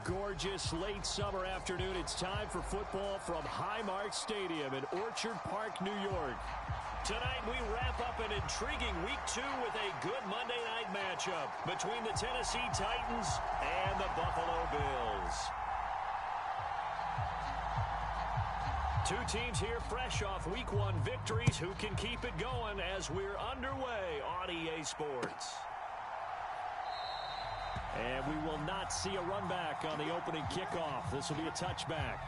gorgeous late summer afternoon. It's time for football from Highmark Stadium in Orchard Park, New York. Tonight we wrap up an intriguing Week 2 with a good Monday night matchup between the Tennessee Titans and the Buffalo Bills. Two teams here fresh off Week 1 victories who can keep it going as we're underway on EA Sports. And we will not see a run back on the opening kickoff. This will be a touchback.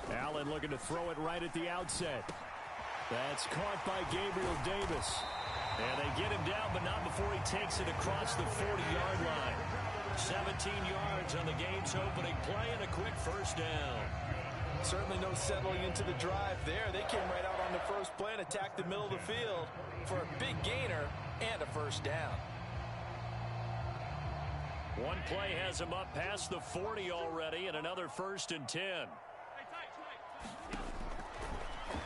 Allen looking to throw it right at the outset. That's caught by Gabriel Davis. And they get him down, but not before he takes it across the 40-yard line. 17 yards on the game's opening play and a quick first down. Certainly no settling into the drive there. They came right out on the first play and attacked the middle of the field for a big gainer and a first down. One play has him up past the 40 already, and another 1st and 10.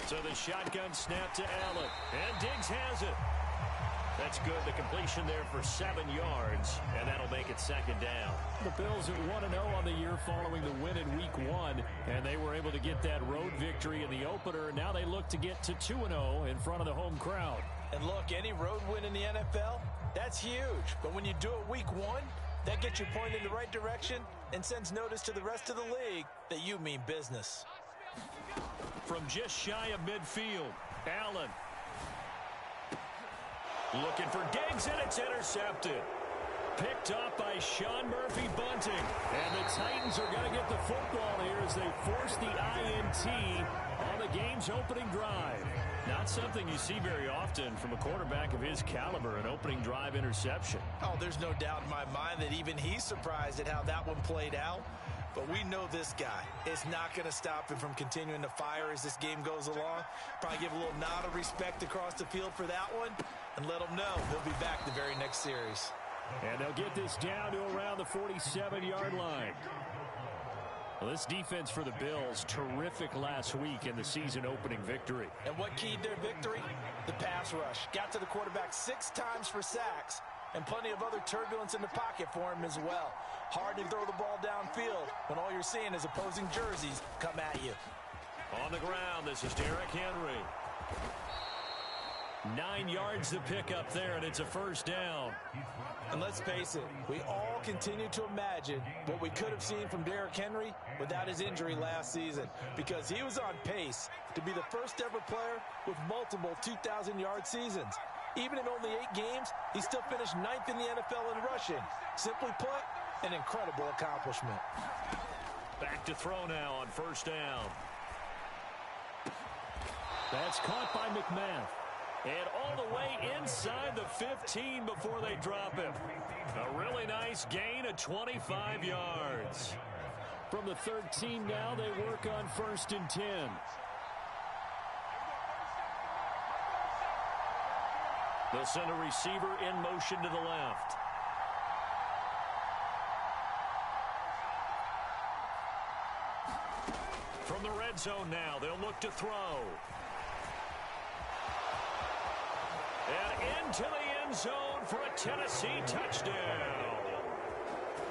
So the shotgun snap to Allen, and Diggs has it. That's good. The completion there for 7 yards, and that'll make it 2nd down. The Bills at 1-0 on the year following the win in Week 1, and they were able to get that road victory in the opener. Now they look to get to 2-0 in front of the home crowd. And look, any road win in the NFL, that's huge. But when you do it Week 1, that gets you pointed in the right direction and sends notice to the rest of the league that you mean business. From just shy of midfield, Allen. Looking for Diggs, and it's intercepted. Picked up by Sean Murphy Bunting. And the Titans are going to get the football here as they force the INT on the game's opening drive. Not something you see very often from a quarterback of his caliber, an opening drive interception. Oh, there's no doubt in my mind that even he's surprised at how that one played out. But we know this guy is not going to stop him from continuing to fire as this game goes along. Probably give a little nod of respect across the field for that one and let him know he'll be back the very next series. And they'll get this down to around the 47-yard line. Well, this defense for the Bills, terrific last week in the season opening victory. And what keyed their victory? The pass rush. Got to the quarterback 6 times for sacks. And plenty of other turbulence in the pocket for him as well. Hard to throw the ball downfield when all you're seeing is opposing jerseys come at you. On the ground, this is Derrick Henry. 9 yards to pick up there, and it's a first down. And let's face it, we all continue to imagine what we could have seen from Derrick Henry without his injury last season, because he was on pace to be the first ever player with multiple 2,000-yard seasons. Even in only 8 games, he still finished 9th in the NFL in rushing. Simply put, an incredible accomplishment. Back to throw now on first down. That's caught by McMath. And all the way inside the 15 before they drop him. A really nice gain of 25 yards. From the 13 now, they work on 1st and 10. They'll send a receiver in motion to the left. From the red zone now, they'll look to throw. And into the end zone for a Tennessee touchdown.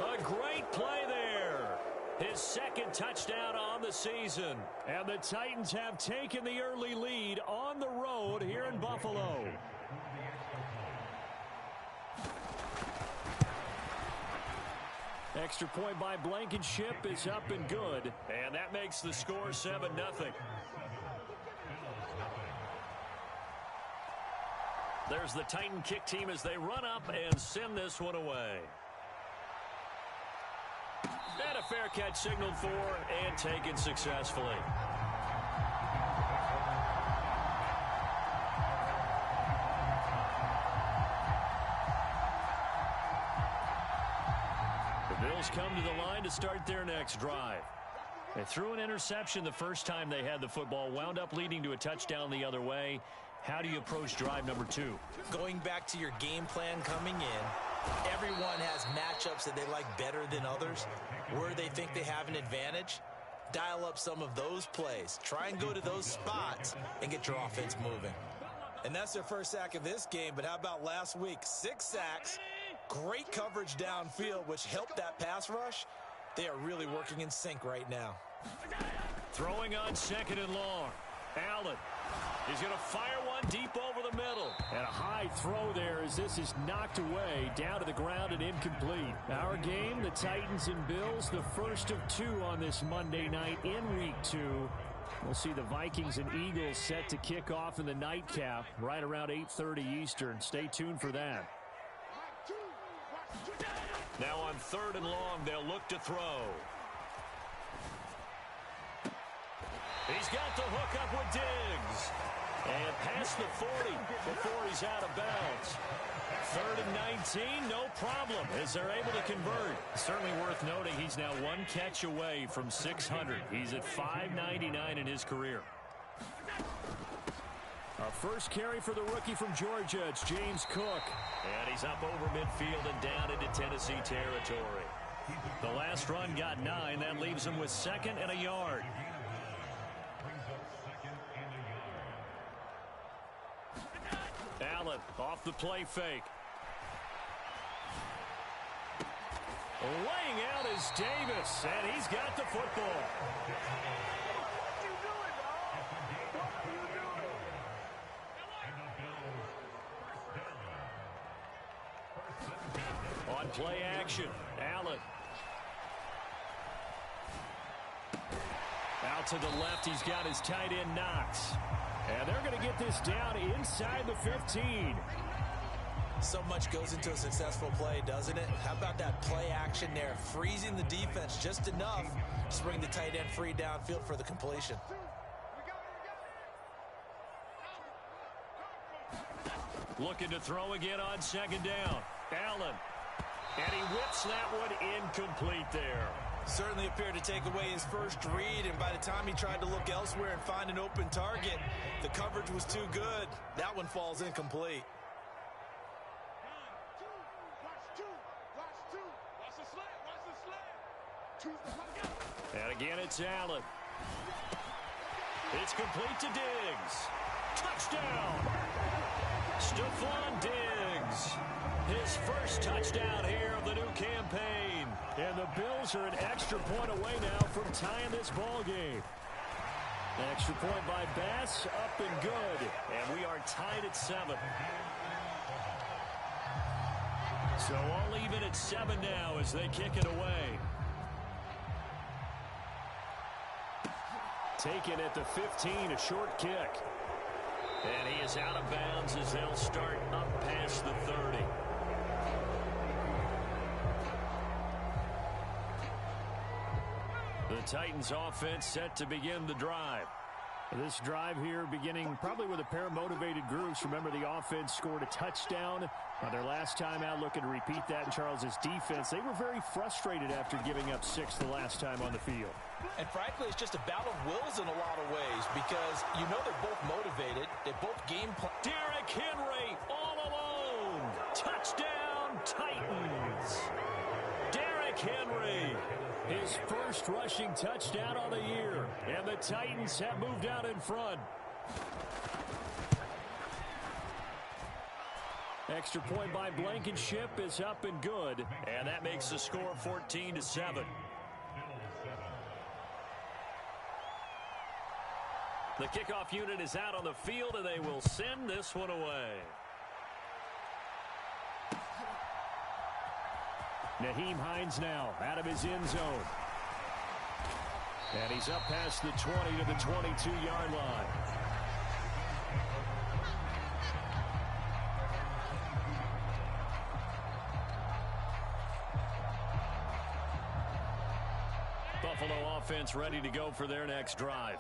A great play there. His 2nd touchdown on the season. And the Titans have taken the early lead on the road here in Buffalo. Extra point by Blankenship is up and good. And that makes the score 7-0. There's the Titan kick team as they run up and send this one away. And a fair catch signaled for and taken successfully. Bills come to the line to start their next drive. They threw an interception the first time they had the football, wound up leading to a touchdown the other way. How do you approach drive number 2? Going back to your game plan coming in, everyone has matchups that they like better than others. Where they think they have an advantage, dial up some of those plays. Try and go to those spots and get your offense moving. And that's their first sack of this game, but how about last week? 6 sacks, great coverage downfield, which helped that pass rush. They are really working in sync right now. Throwing on 2nd and long. Allen. He's going to fire one deep over the middle. And a high throw there as this is knocked away, down to the ground and incomplete. Our game, the Titans and Bills, the first of 2 on this Monday night in Week 2. We'll see the Vikings and Eagles set to kick off in the nightcap right around 8:30 Eastern. Stay tuned for that. Now on 3rd and long, they'll look to throw. He's got the hook up with Diggs. And past the 40 before he's out of bounds. 3rd and 19, no problem as they're able to convert. Certainly worth noting he's now 1 catch away from 600. He's at 599 in his career. Our first carry for the rookie from Georgia, it's James Cook. And he's up over midfield and down into Tennessee territory. The last run got 9. That leaves him with 2nd and a yard. Allen off the play fake. Laying out is Davis, and he's got the football. On play action, Allen. Out to the left, he's got his tight end Knox. And they're going to get this down inside the 15. So much goes into a successful play, doesn't it? How about that play action there? Freezing the defense just enough to bring the tight end free downfield for the completion. Looking to throw again on 2nd down. Allen. And he whips that one incomplete there. Certainly appeared to take away his first read, and by the time he tried to look elsewhere and find an open target, the coverage was too good. That one falls incomplete. And again, it's Allen. It's complete to Diggs. Touchdown! Stephon Diggs. His first touchdown here of the new campaign. And the Bills are an extra point away now from tying this ball game. Extra point by Bass, up and good. And we are tied at 7. So all even at 7 now as they kick it away. Taken at the 15, a short kick. And he is out of bounds as they'll start up past the 30. The Titans offense set to begin the drive. This drive here beginning probably with a pair of motivated groups. Remember, the offense scored a touchdown on their last time out, looking to repeat that in Charles's defense. They were very frustrated after giving up 6 the last time on the field. And frankly, it's just a battle of wills in a lot of ways because you know they're both motivated. They both game plan. Derrick Henry all alone. Touchdown, Titans. Derrick Henry. His first rushing touchdown on the year. And the Titans have moved out in front. Extra point by Blankenship is up and good. And that makes the score 14-7. The kickoff unit is out on the field, and they will send this one away. Nyheim Hines now out of his end zone. And he's up past the 20 to the 22-yard line. Buffalo offense ready to go for their next drive.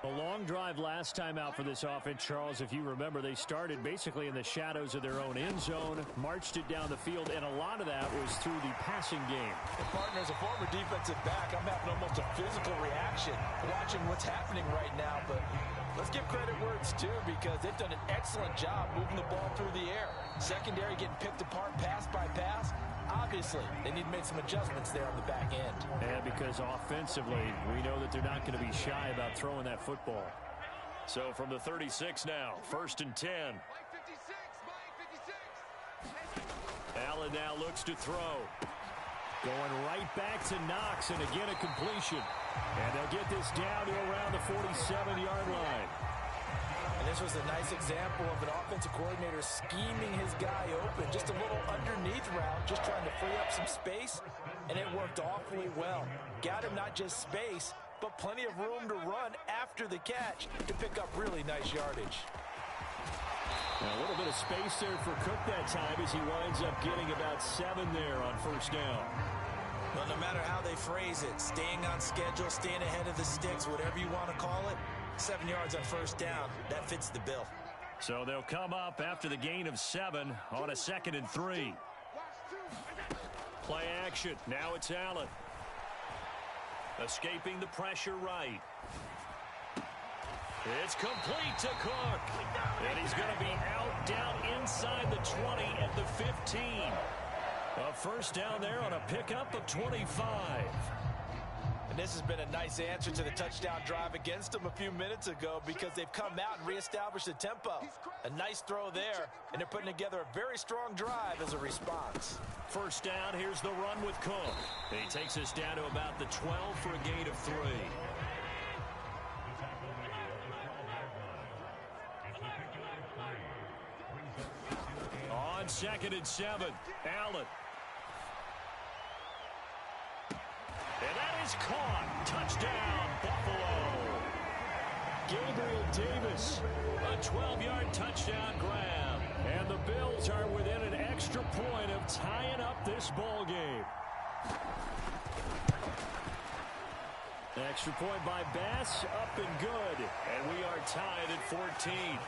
A long drive last time out for this offense, Charles. If you remember, they started basically in the shadows of their own end zone, marched it down the field, and a lot of that was through the passing game. And partner, as a former defensive back, I'm having almost a physical reaction watching what's happening right now. But let's give credit where it's due, because they've done an excellent job moving the ball through the air. Secondary getting picked apart pass by pass. Obviously, they need to make some adjustments there on the back end. And because offensively, we know that they're not going to be shy about throwing that football. So from the 36 now, 1st and 10. Allen now looks to throw. Going right back to Knox, and again a completion. And they'll get this down to around the 47-yard line. And this was a nice example of an offensive coordinator scheming his guy open. Just a little underneath route, just trying to free up some space, and it worked awfully well. Got him not just space, but plenty of room to run after the catch to pick up really nice yardage. Now a little bit of space there for Cook that time as he winds up getting about 7 there on 1st down. Well, no matter how they phrase it, staying on schedule, staying ahead of the sticks, whatever you want to call it, 7 yards on 1st down, that fits the bill. So they'll come up after the gain of 7 on a 2nd and 3. Play action. Now it's Allen. Escaping the pressure right. It's complete to Cook. And he's going to be out down inside the 20 at the 15. A 1st down there on a pickup of 25. And this has been a nice answer to the touchdown drive against them a few minutes ago, because they've come out and reestablished the tempo. A nice throw there, and they're putting together a very strong drive as a response. 1st down, here's the run with Cook. He takes us down to about the 12 for a gain of 3. On 2nd and 7, Allen. And that is caught. Touchdown, Buffalo. Gabriel Davis. A 12-yard touchdown grab. And the Bills are within an extra point of tying up this ball game. Extra point by Bass, up and good. And we are tied at 14.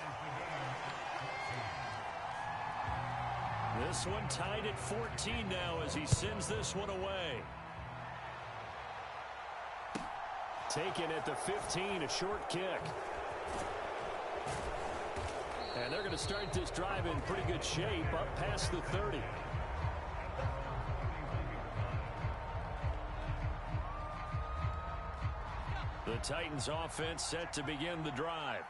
This one tied at 14 now as he sends this one away. Taken at the 15, a short kick. And they're going to start this drive in pretty good shape, up past the 30. The Titans offense set to begin the drive.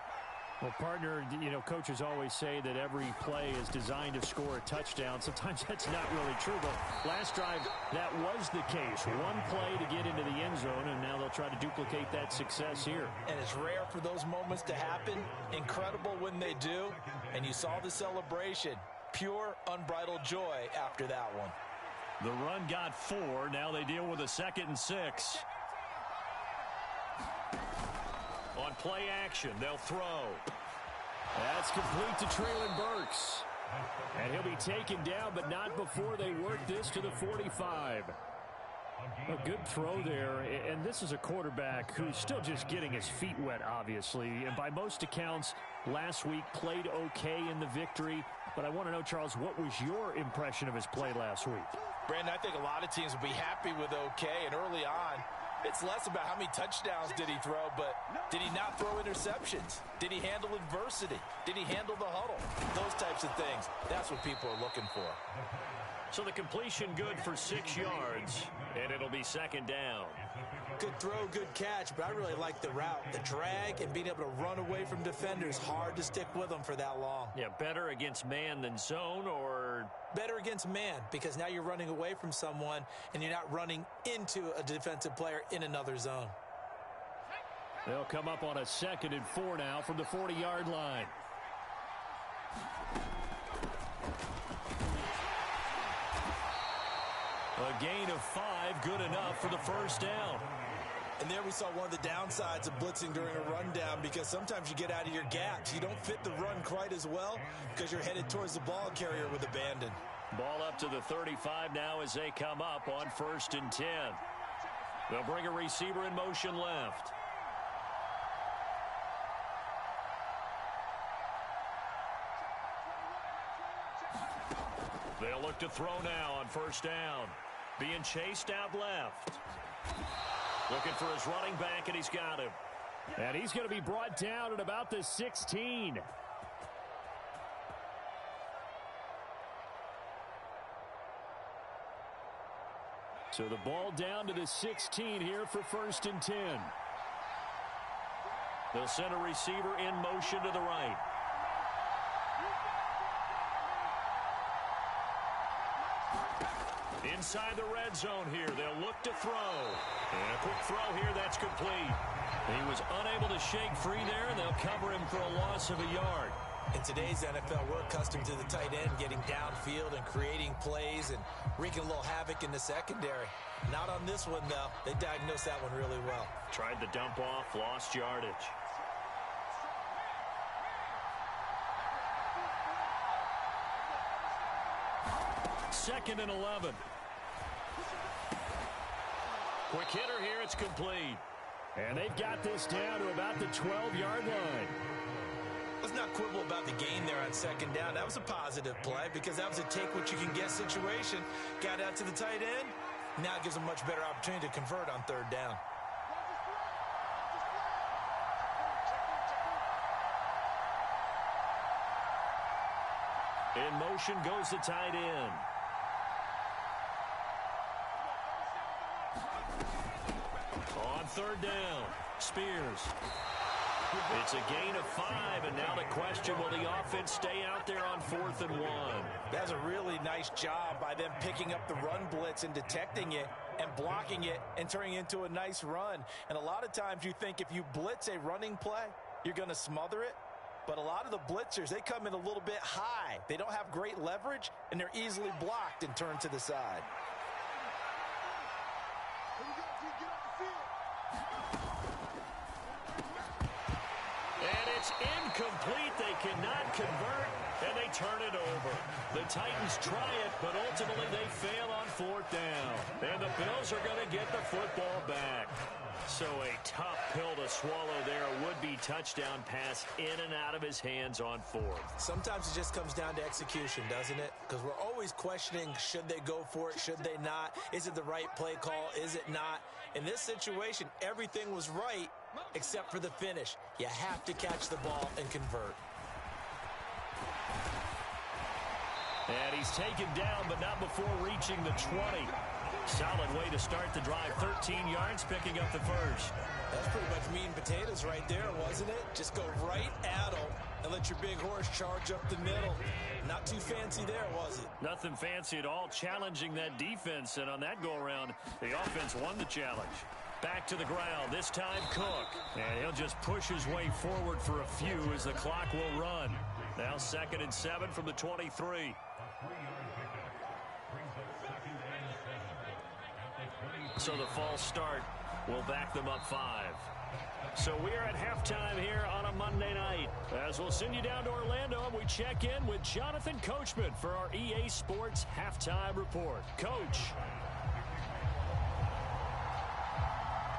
Well, partner, you know, coaches always say that every play is designed to score a touchdown. Sometimes that's not really true, but last drive, that was the case. One play to get into the end zone, and now they'll try to duplicate that success here. And it's rare for those moments to happen. Incredible when they do. And you saw the celebration. Pure, unbridled joy after that one. The run got 4. Now they deal with a 2nd and 6. On play action, they'll throw. That's complete to Treylon Burks. And he'll be taken down, but not before they work this to the 45. A good throw there, and this is a quarterback who's still just getting his feet wet, obviously. And by most accounts, last week played okay in the victory. But I want to know, Charles, what was your impression of his play last week? Brandon, I think a lot of teams would be happy with okay, and early on, it's less about how many touchdowns did he throw, but did he not throw interceptions? Did he handle adversity? Did he handle the huddle? Those types of things. That's what people are looking for. So the completion good for 6 yards, and it'll be 2nd down. Good throw, good catch, but I really like the route. The drag and being able to run away from defenders, hard to stick with them for that long. Yeah, better against man than zone, or better against man, because now you're running away from someone and you're not running into a defensive player in another zone. They'll come up on a 2nd and 4 now from the 40-yard line. A gain of 5, good enough for the 1st down. And there we saw one of the downsides of blitzing during a rundown, because sometimes you get out of your gaps. You don't fit the run quite as well because you're headed towards the ball carrier with abandon. Ball up to the 35 now as they come up on 1st and 10. They'll bring a receiver in motion left. They'll look to throw now on first down. Being chased out left. Looking for his running back, and he's got him. And he's going to be brought down at about the 16. So the ball down to the 16 here for 1st and 10. They'll send a receiver in motion to the right. Inside the red zone here. They'll look to throw. And a quick throw here. That's complete. He was unable to shake free there, and they'll cover him for a loss of a yard. In today's NFL, we're accustomed to the tight end getting downfield and creating plays and wreaking a little havoc in the secondary. Not on this one, though. They diagnosed that one really well. Tried the dump off, lost yardage. Second and 11. Quick hitter here. It's complete. And they've got this down to about the 12-yard line. Let's not quibble about the gain there on second down. That was a positive play because that was a take-what-you-can-get situation. Got out to the tight end. Now it gives them a much better opportunity to convert on third down. In motion goes the tight end. On third down, Spears. It's a gain of 5, and now the question, will the offense stay out there on 4th and 1? That's a really nice job by them picking up the run blitz and detecting it and blocking it and turning it into a nice run. And a lot of times you think if you blitz a running play, you're going to smother it. But a lot of the blitzers, they come in a little bit high. They don't have great leverage, and they're easily blocked and turned to the side. And it's incomplete. They cannot convert, and they turn it over. The Titans try it, but ultimately they fail on 4th down. And the Bills are going to get the football back. So a tough pill to swallow there. A would-be touchdown pass in and out of his hands on 4th. Sometimes it just comes down to execution, doesn't it? Because we're always questioning, should they go for it, should they not? Is it the right play call, is it not? In this situation, everything was right except for the finish. You have to catch the ball and convert. And he's taken down, but not before reaching the 20. Solid way to start the drive. 13 yards, picking up the first. That's pretty much meat and potatoes right there, wasn't it? Just go right at them and let your big horse charge up the middle. Not too fancy there, was it? Nothing fancy at all. Challenging that defense, and on that go-around, the offense won the challenge. Back to the ground, this time Cook. And he'll just push his way forward for a few as the clock will run. Now 2nd and 7 from the 23. So the false start will back them up 5. So we're at halftime here on a Monday night. As we'll send you down to Orlando, and we check in with Jonathan Coachman for our EA Sports Halftime Report. Coach.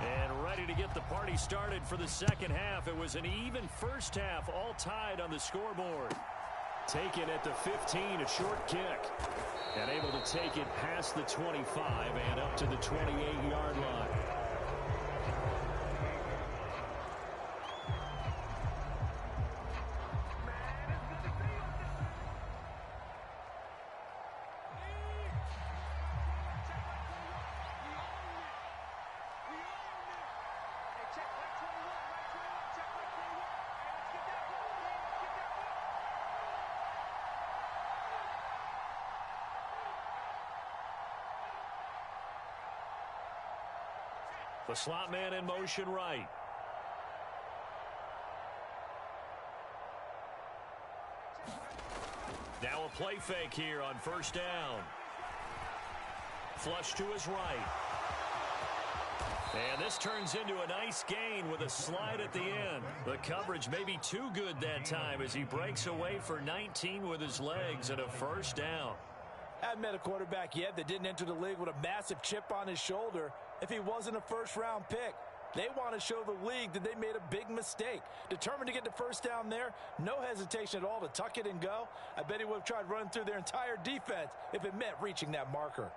And ready to get the party started for the second half. It was an even first half, all tied on the scoreboard. Taken at the 15, a short kick. And able to take it past the 25 and up to the 28-yard line. The slot man in motion right. Now a play fake here on first down. Flush to his right. And this turns into a nice gain with a slide at the end. The coverage may be too good that time as he breaks away for 19 with his legs and a first down. I haven't met a quarterback yet that didn't enter the league with a massive chip on his shoulder if he wasn't a first-round pick. They want to show the league that they made a big mistake. Determined to get the first down there. No hesitation at all to tuck it and go. I bet he would have tried running through their entire defense if it meant reaching that marker.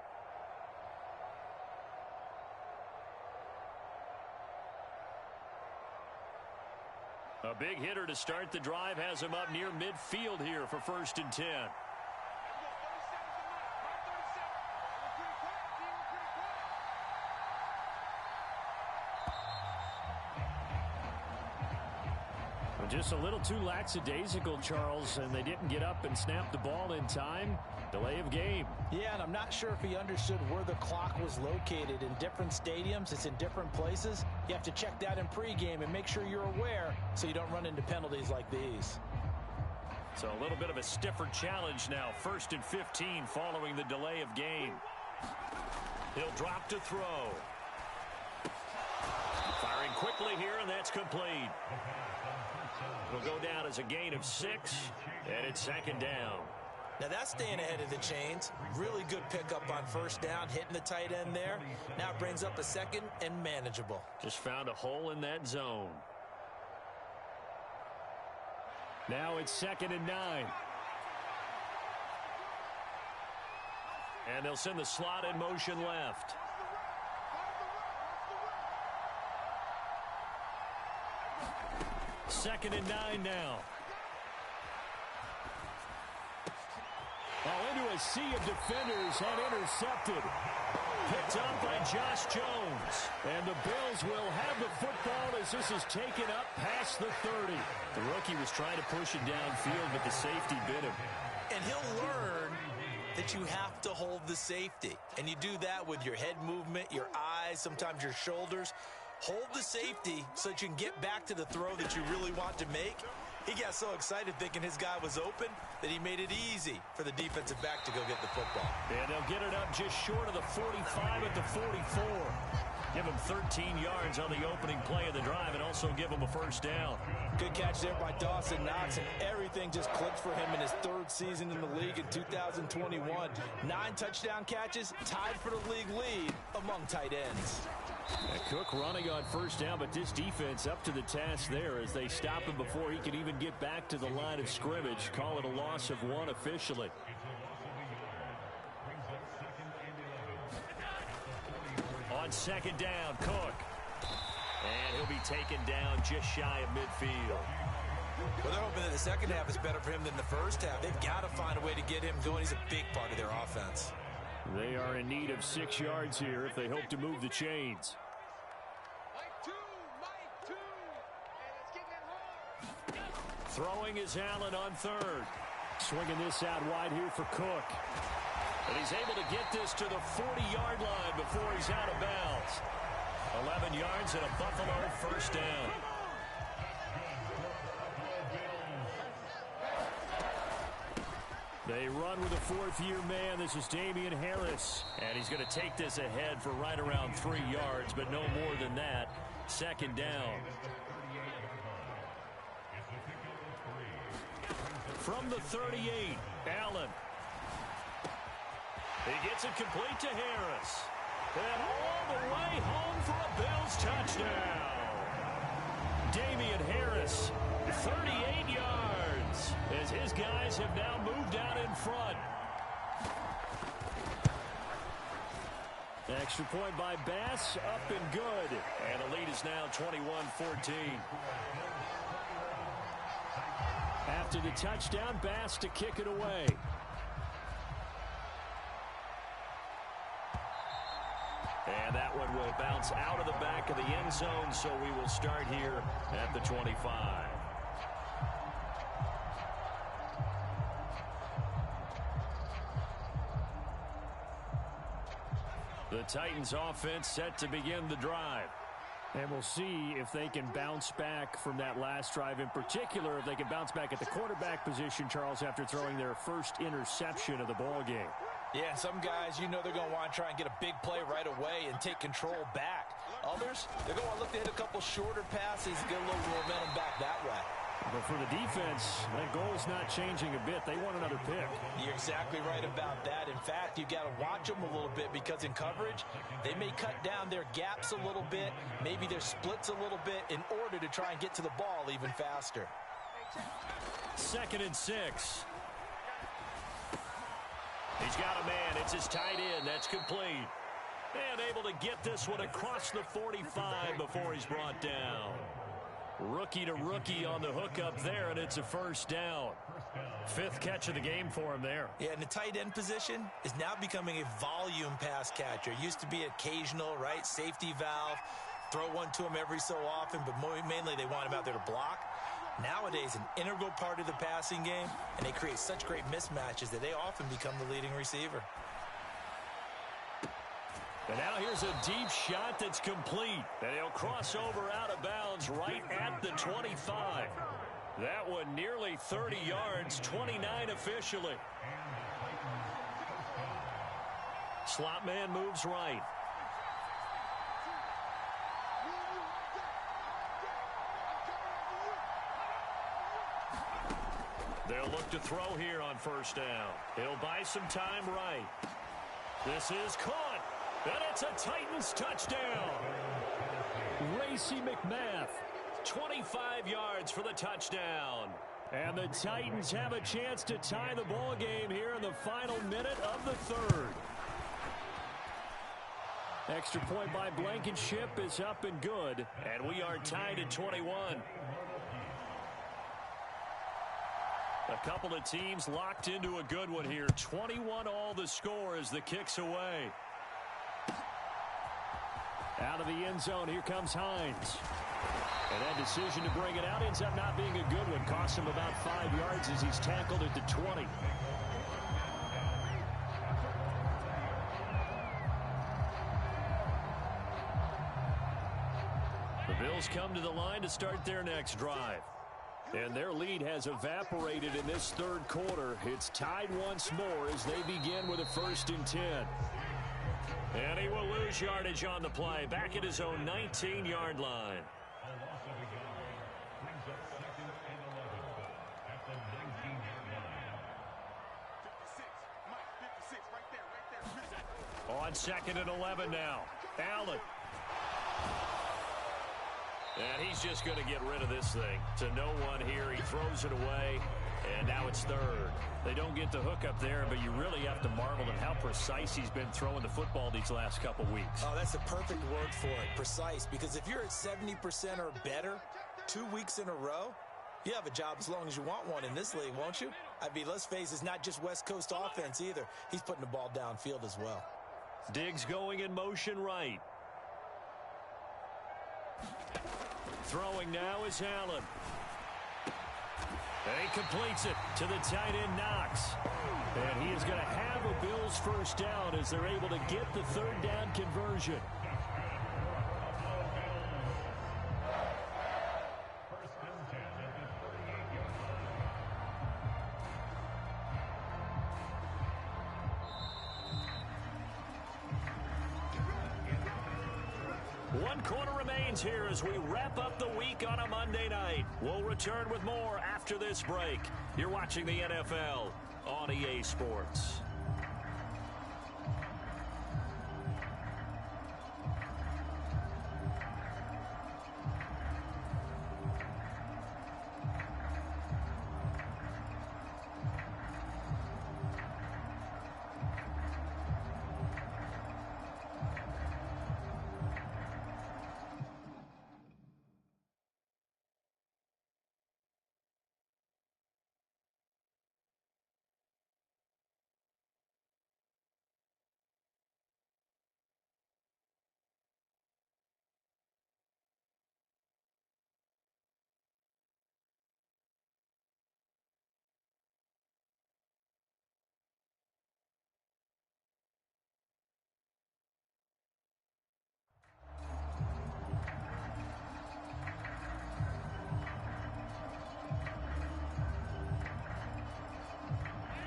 A big hitter to start the drive has him up near midfield here for 1st and 10. Just a little too lackadaisical, Charles, and they didn't get up and snap the ball in time. Delay of game. Yeah, and I'm not sure if he understood where the clock was located. In different stadiums, it's in different places. You have to check that in pregame and make sure you're aware so you don't run into penalties like these. So a little bit of a stiffer challenge now. 1st and 15 following the delay of game. He'll drop to throw. Firing quickly here, and that's complete. Will go down as a gain of 6, and it's 2nd down. Now that's staying ahead of the chains. Really good pickup on 1st down, hitting the tight end there. Now it brings up a 2nd and manageable. Just found a hole in that zone. Now it's 2nd and 9. And they'll send the slot in motion left. Second and 9 now. Into a sea of defenders and intercepted. Picked up by Josh Jones. And the Bills will have the football as this is taken up past the 30. The rookie was trying to push it downfield, but the safety bit him. And he'll learn that you have to hold the safety. And you do that with your head movement, your eyes, sometimes your shoulders. Hold the safety so that you can get back to the throw that you really want to make. He got so excited thinking his guy was open that he made it easy for the defensive back to go get the football. And they'll get it up just short of the 45 at the 44. Give him 13 yards on the opening play of the drive and also give him a 1st down. Good catch there by Dawson Knox, and everything just clicked for him in his 3rd season in the league in 2021. 9 touchdown catches, tied for the league lead among tight ends. Cook running on 1st down, but this defense up to the task there as they stop him before he can even get back to the line of scrimmage. Call it a loss of 1 officially. On 2nd down, Cook. And he'll be taken down just shy of midfield. Well, they're hoping that the second half is better for him than the first half. They've got to find a way to get him going. He's a big part of their offense. They are in need of 6 yards here if they hope to move the chains. Throwing is Allen on 3rd. Swinging this out wide here for Cook. And he's able to get this to the 40-yard line before he's out of bounds. 11 yards and a Buffalo 1st down. They run with a 4th-year man. This is Damian Harris. And he's going to take this ahead for right around 3 yards, but no more than that. 2nd down. From the 38, Allen. He gets it complete to Harris. And all the way home for a Bills touchdown. Damian Harris, 38 yards, as his guys have now moved out in front. Extra point by Bass, up and good. And the lead is now 21-14. After the touchdown, Bass to kick it away. And that one will bounce out of the back of the end zone, so we will start here at the 25. The Titans offense set to begin the drive. And we'll see if they can bounce back from that last drive. In particular, if they can bounce back at the quarterback position, Charles, after throwing their first interception of the ball game. Yeah, some guys, you know they're going to want to try and get a big play right away and take control back. Others, they're going to look to hit a couple shorter passes, get a little momentum back that way. But for the defense, that goal's not changing a bit. They want another pick. You're exactly right about that. In fact, you got to watch them a little bit because in coverage, they may cut down their gaps a little bit, maybe their splits a little bit in order to try and get to the ball even faster. 2nd and 6. He's got a man. It's his tight end. That's complete. And able to get this one across the 45 before he's brought down. Rookie to rookie on the hookup there, and it's a first down. 5th catch of the game for him there. Yeah, and the tight end position is now becoming a volume pass catcher. It used to be occasional, right? Safety valve. Throw one to him every so often, but mainly they want him out there to block. Nowadays, an integral part of the passing game, and they create such great mismatches that they often become the leading receiver. And now here's a deep shot that's complete. And he'll cross over out of bounds right at the 25. That one nearly 30 yards, 29 officially. Slot man moves right. They'll look to throw here on first down. He'll buy some time right. This is caught. And it's a Titans touchdown. Racey McMath. 25 yards for the touchdown. And the Titans have a chance to tie the ball game here in the final minute of the 3rd. Extra point by Blankenship is up and good. And we are tied at 21. A couple of teams locked into a good one here. 21 all the score as the kick's away. Out of the end zone, here comes Hines. And that decision to bring it out ends up not being a good one. Costs him about 5 yards as he's tackled at the 20. The Bills come to the line to start their next drive. And their lead has evaporated in this 3rd quarter. It's tied once more as they begin with a 1st and 10. And he will lose yardage on the play. Back at his own 19-yard line. On 2nd and 11 now. Allen. And he's just going to get rid of this thing. To no one here. He throws it away. And now it's 3rd. They don't get the hook up there, but you really have to marvel at how precise he's been throwing the football these last couple weeks. Oh, that's a perfect word for it, precise. Because if you're at 70% or better 2 weeks in a row, you have a job as long as you want one in this league, won't you? I mean, let's face it, it's not just West Coast offense either. He's putting the ball downfield as well. Diggs going in motion right. Throwing now is Allen. And he completes it to the tight end, Knox. And he is going to have a Bills first down as they're able to get the 3rd down conversion. One quarter remains here as we wrap up the week on a Monday night. We'll return with more after this break. You're watching the NFL on EA Sports.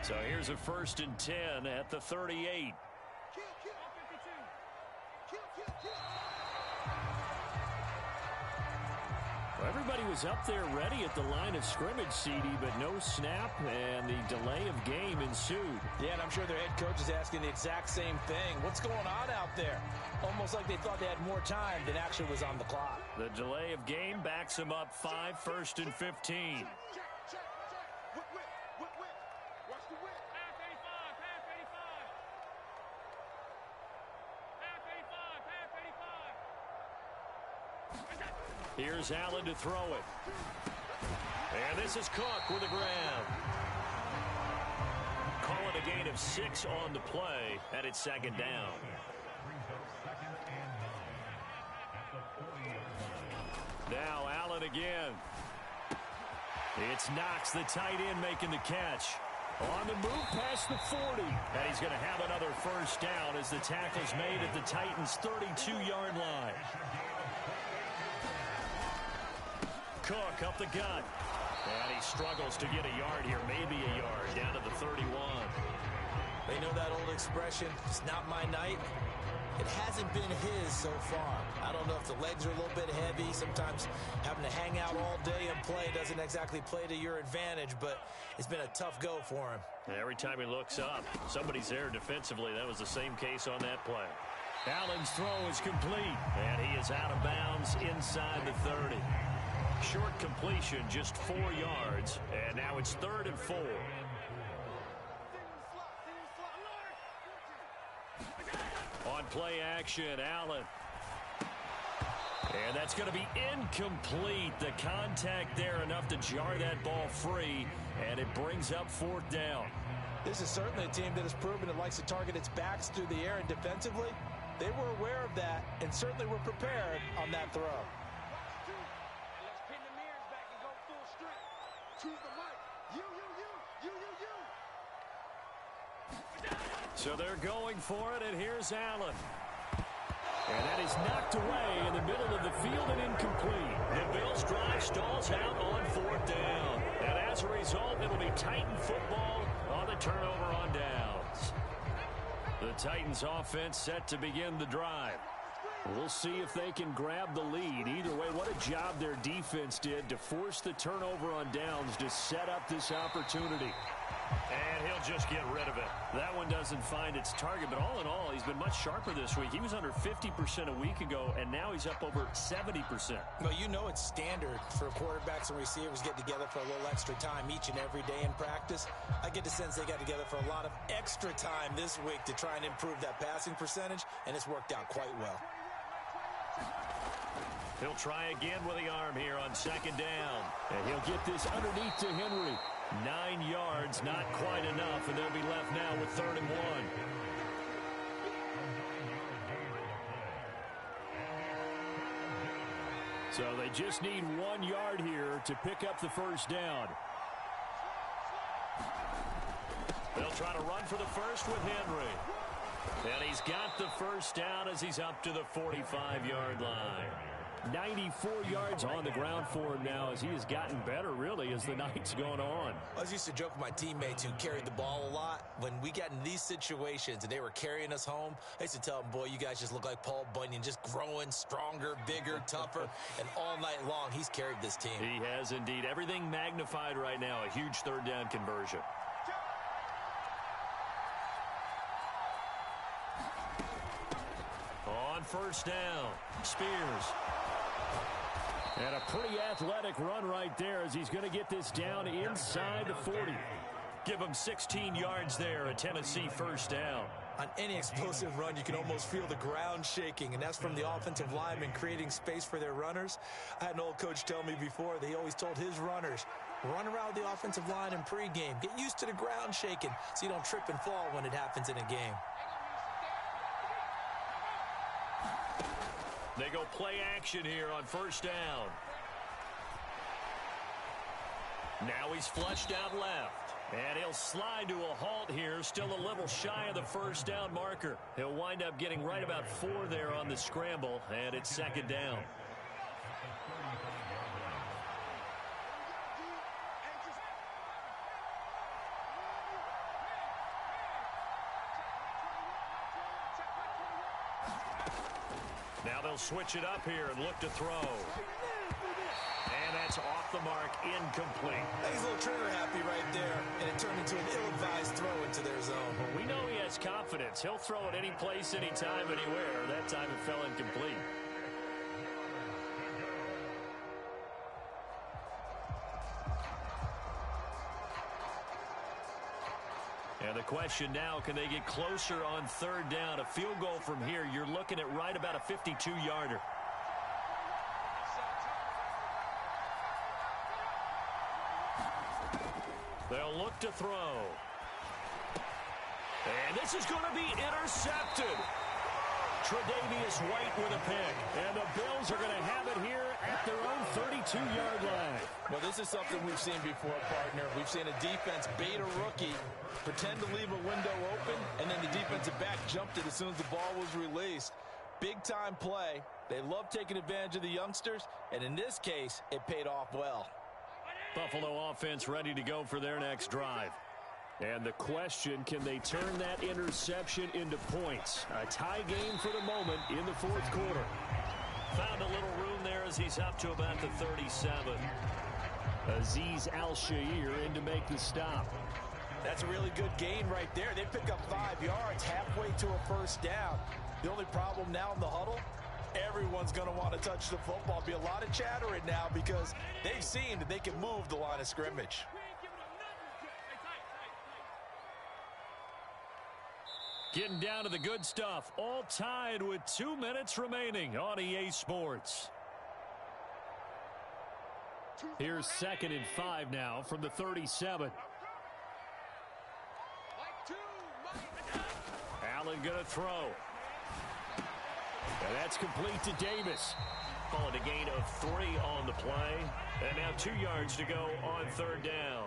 So here's a 1st and 10 at the 38. Well, everybody was was up there ready at the line of scrimmage, CD, but no snap, and the delay of game ensued. Yeah, and I'm sure their head coach is asking the exact same thing. What's going on out there? Almost like they thought they had more time than actually was on the clock. The delay of game backs them up 5, 1st and 15. Here's Allen to throw it. And this is Cook with the grab. Call it a gain of 6 on the play, and it's 2nd down. Now Allen again. It's Knox, the tight end, making the catch. On the move past the 40. And he's going to have another first down as the tackle's made at the Titans' 32-yard line. Cook up the gut. And he struggles to get a yard here, maybe a yard, down to the 31. They know that old expression, it's not my night. It hasn't been his so far. I don't know if the legs are a little bit heavy. Sometimes having to hang out all day and play doesn't exactly play to your advantage, but it's been a tough go for him. Every time he looks up, somebody's there defensively. That was the same case on that play. Allen's throw is complete, and he is out of bounds inside the 30. Short completion, just 4 yards, and now it's 3rd and 4. On play action, Allen. And that's going to be incomplete. The contact there enough to jar that ball free, and it brings up 4th down. This is certainly a team that has proven it likes to target its backs through the air, and defensively, they were aware of that and certainly were prepared on that throw. So they're going for it, and here's Allen. And that is knocked away in the middle of the field and incomplete. The Bills drive stalls out on 4th down. And as a result, it'll be Titan football on the turnover on downs. The Titans offense set to begin the drive. We'll see if they can grab the lead. Either way, what a job their defense did to force the turnover on downs to set up this opportunity. And he'll just get rid of it. That one doesn't find its target, but all in all, he's been much sharper this week. He was under 50% a week ago, and now he's up over 70%. Well, you know it's standard for quarterbacks and receivers get together for a little extra time each and every day in practice. I get the sense they got together for a lot of extra time this week to try and improve that passing percentage, and it's worked out quite well. He'll try again with the arm here on 2nd down. And he'll get this underneath to Henry. 9 yards, not quite enough, and they'll be left now with 3rd and 1. So they just need 1 yard here to pick up the first down. They'll try to run for the first with Henry. And he's got the first down as he's up to the 45-yard line. 94 yards on the ground for him now as he has gotten better, really, as the night's going on. I was used to joke with my teammates who carried the ball a lot. When we got in these situations and they were carrying us home, I used to tell them, boy, you guys just look like Paul Bunyan, just growing stronger, bigger, tougher. And all night long, he's carried this team. He has indeed. Everything magnified right now, a huge 3rd down conversion. On 1st down, Spears. And a pretty athletic run right there as he's going to get this down inside the 40. Give him 16 yards there, a Tennessee first down. On any explosive run, you can almost feel the ground shaking, and that's from the offensive linemen creating space for their runners. I had an old coach tell me before, that he always told his runners, run around the offensive line in pregame. Get used to the ground shaking so you don't trip and fall when it happens in a game. They go play action here on 1st down. Now he's flushed out left. And he'll slide to a halt here, still a little shy of the first down marker. He'll wind up getting right about 4 there on the scramble, and it's 2nd down. Now they'll switch it up here and look to throw. And that's off the mark, incomplete. He's a little trigger happy right there, and it turned into an ill-advised throw into their zone. But we know he has confidence. He'll throw it any place, anytime, anywhere. That time it fell incomplete. And the question now, can they get closer on third down? A field goal from here, you're looking at right about a 52-yarder. They'll look to throw. And this is going to be intercepted. Tre'Davious White with a pick. And the Bills are going to have it here at their own 32-yard line. Well, this is something we've seen before, partner. We've seen a defense bait a rookie, pretend to leave a window open, and then the defensive back jumped it as soon as the ball was released. Big-time play. They love taking advantage of the youngsters, and in this case, it paid off well. Buffalo offense ready to go for their next drive. And the question, can they turn that interception into points? A tie game for the moment in the fourth quarter. Found a little room there as he's up to about the 37. Azeez Al-Shaair in to make the stop. That's a really good gain right there. They pick up 5 yards halfway to a first down. The only problem now in the huddle, everyone's going to want to touch the football. Be a lot of chattering now because they've seen that they can move the line of scrimmage. Getting down to the good stuff. All tied with 2 minutes remaining on EA Sports. Here's 2nd and 5 now from the 37. Allen going to throw. And that's complete to Davis. Call it a gain of 3 on the play. And now 2 yards to go on third down.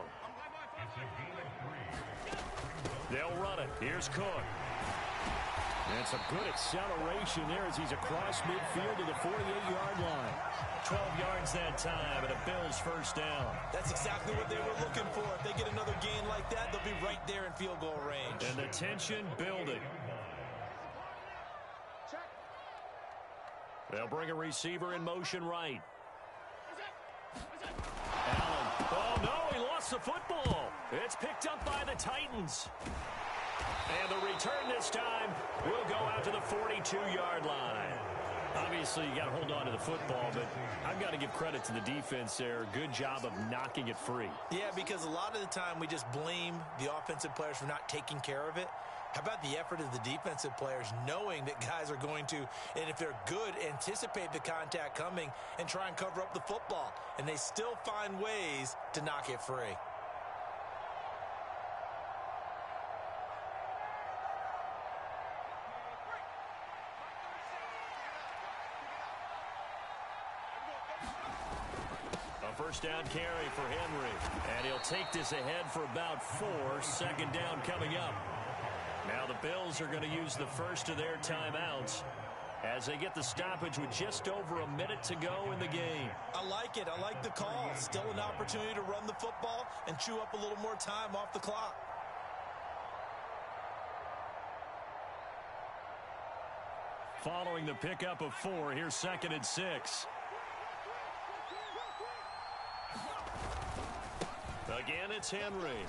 They'll run it. Here's Cook. And some good acceleration there as he's across midfield to the 48-yard line. 12 yards that time and a Bills first down. That's exactly what they were looking for. If they get another gain like that, they'll be right there in field goal range. And the tension building. They'll bring a receiver in motion right. Allen. Oh, no, he lost the football. It's picked up by the Titans. And the return this time will go out to the 42-yard line. Obviously, you got to hold on to the football, but I've got to give credit to the defense there. Good job of knocking it free. Yeah, because a lot of the time we just blame the offensive players for not taking care of it. How about the effort of the defensive players knowing that guys are going to, and if they're good, anticipate the contact coming and try and cover up the football. And they still find ways to knock it free. First down carry for Henry. And he'll take this ahead for about 4. 2nd down coming up. Now the Bills are going to use the first of their timeouts as they get the stoppage with just over a minute to go in the game. I like it. I like the call. Still an opportunity to run the football and chew up a little more time off the clock. Following the pickup of 4, here's 2nd and 6. Again, it's Henry.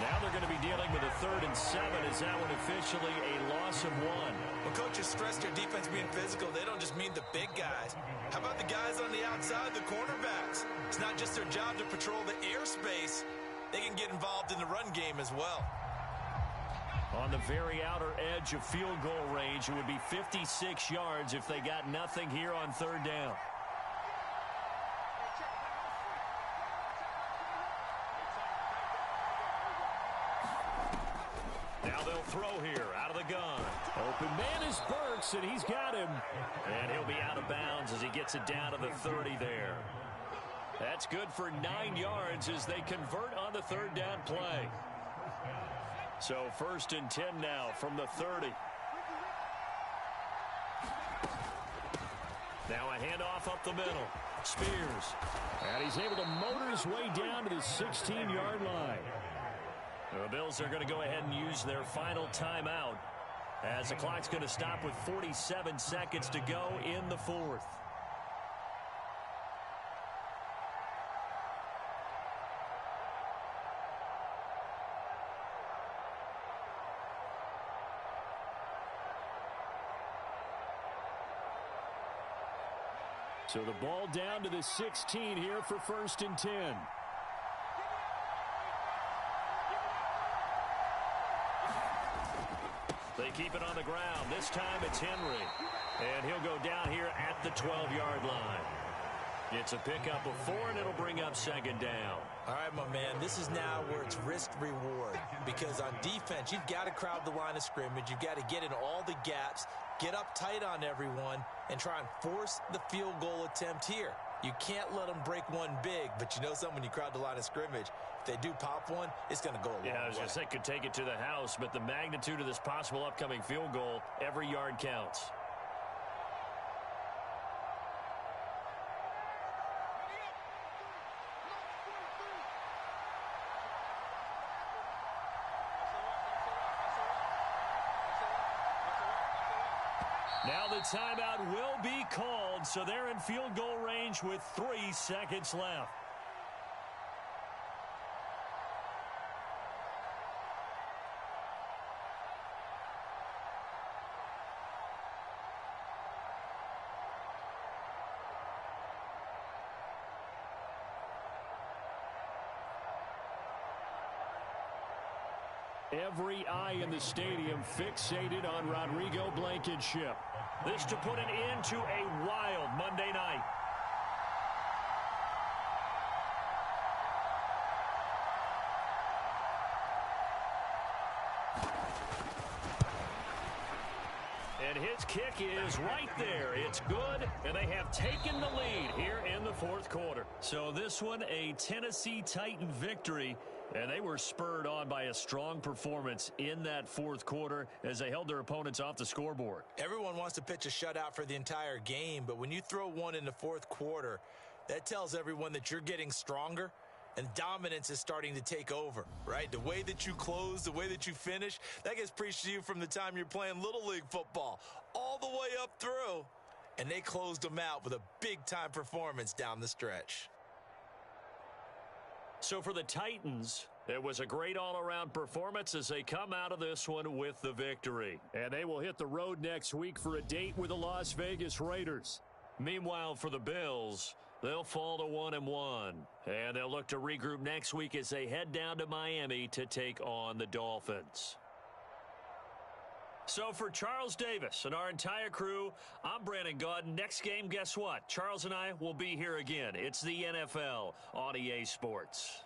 Now they're going to be dealing with a 3rd and 7. Is that one officially a loss of 1? Well, coaches stress their defense being physical. They don't just mean the big guys. How about the guys on the outside, the cornerbacks? It's not just their job to patrol the airspace. They can get involved in the run game as well. On the very outer edge of field goal range, it would be 56 yards if they got nothing here on 3rd down. Throw here out of the gun. Open man is Burks, and he's got him. And he'll be out of bounds as he gets it down to the 30 there. That's good for 9 yards as they convert on the 3rd down play. So 1st and 10 now from the 30. Now a handoff up the middle. Spears. And he's able to motor his way down to the 16-yard line. The Bills are going to go ahead and use their final timeout as the clock's going to stop with 47 seconds to go in the 4th. So the ball down to the 16 here for 1st and 10. They keep it on the ground. This time it's Henry. And he'll go down here at the 12-yard line. It's a pickup of 4, and it'll bring up 2nd down. All right, my man, this is now where it's risk-reward. Because on defense, you've got to crowd the line of scrimmage. You've got to get in all the gaps, get up tight on everyone, and try and force the field goal attempt here. You can't let them break one big, but you know something, when you crowd the line of scrimmage, if they do pop one, it's going to go a long way. Yeah, I was going to say could take it to the house, but the magnitude of this possible upcoming field goal, every yard counts. Now the timeout will be called, so they're in field goal range with 3 seconds left. Every eye in the stadium fixated on Rodrigo Blankenship. This to put an end to a wild Monday night. And his kick is right there. It's good, and they have taken the lead here in the 4th quarter. So this one, a Tennessee Titan victory. And they were spurred on by a strong performance in that 4th quarter as they held their opponents off the scoreboard. Everyone wants to pitch a shutout for the entire game, but when you throw one in the 4th quarter, that tells everyone that you're getting stronger and dominance is starting to take over, right? The way that you close, the way that you finish, that gets preached to you from the time you're playing Little League football all the way up through. And they closed them out with a big-time performance down the stretch. So for the Titans, it was a great all-around performance as they come out of this one with the victory. And they will hit the road next week for a date with the Las Vegas Raiders. Meanwhile, for the Bills, they'll fall to 1-1. And they'll look to regroup next week as they head down to Miami to take on the Dolphins. So for Charles Davis and our entire crew, I'm Brandon Gaudin. Next game, guess what? Charles and I will be here again. It's the NFL on EA Sports.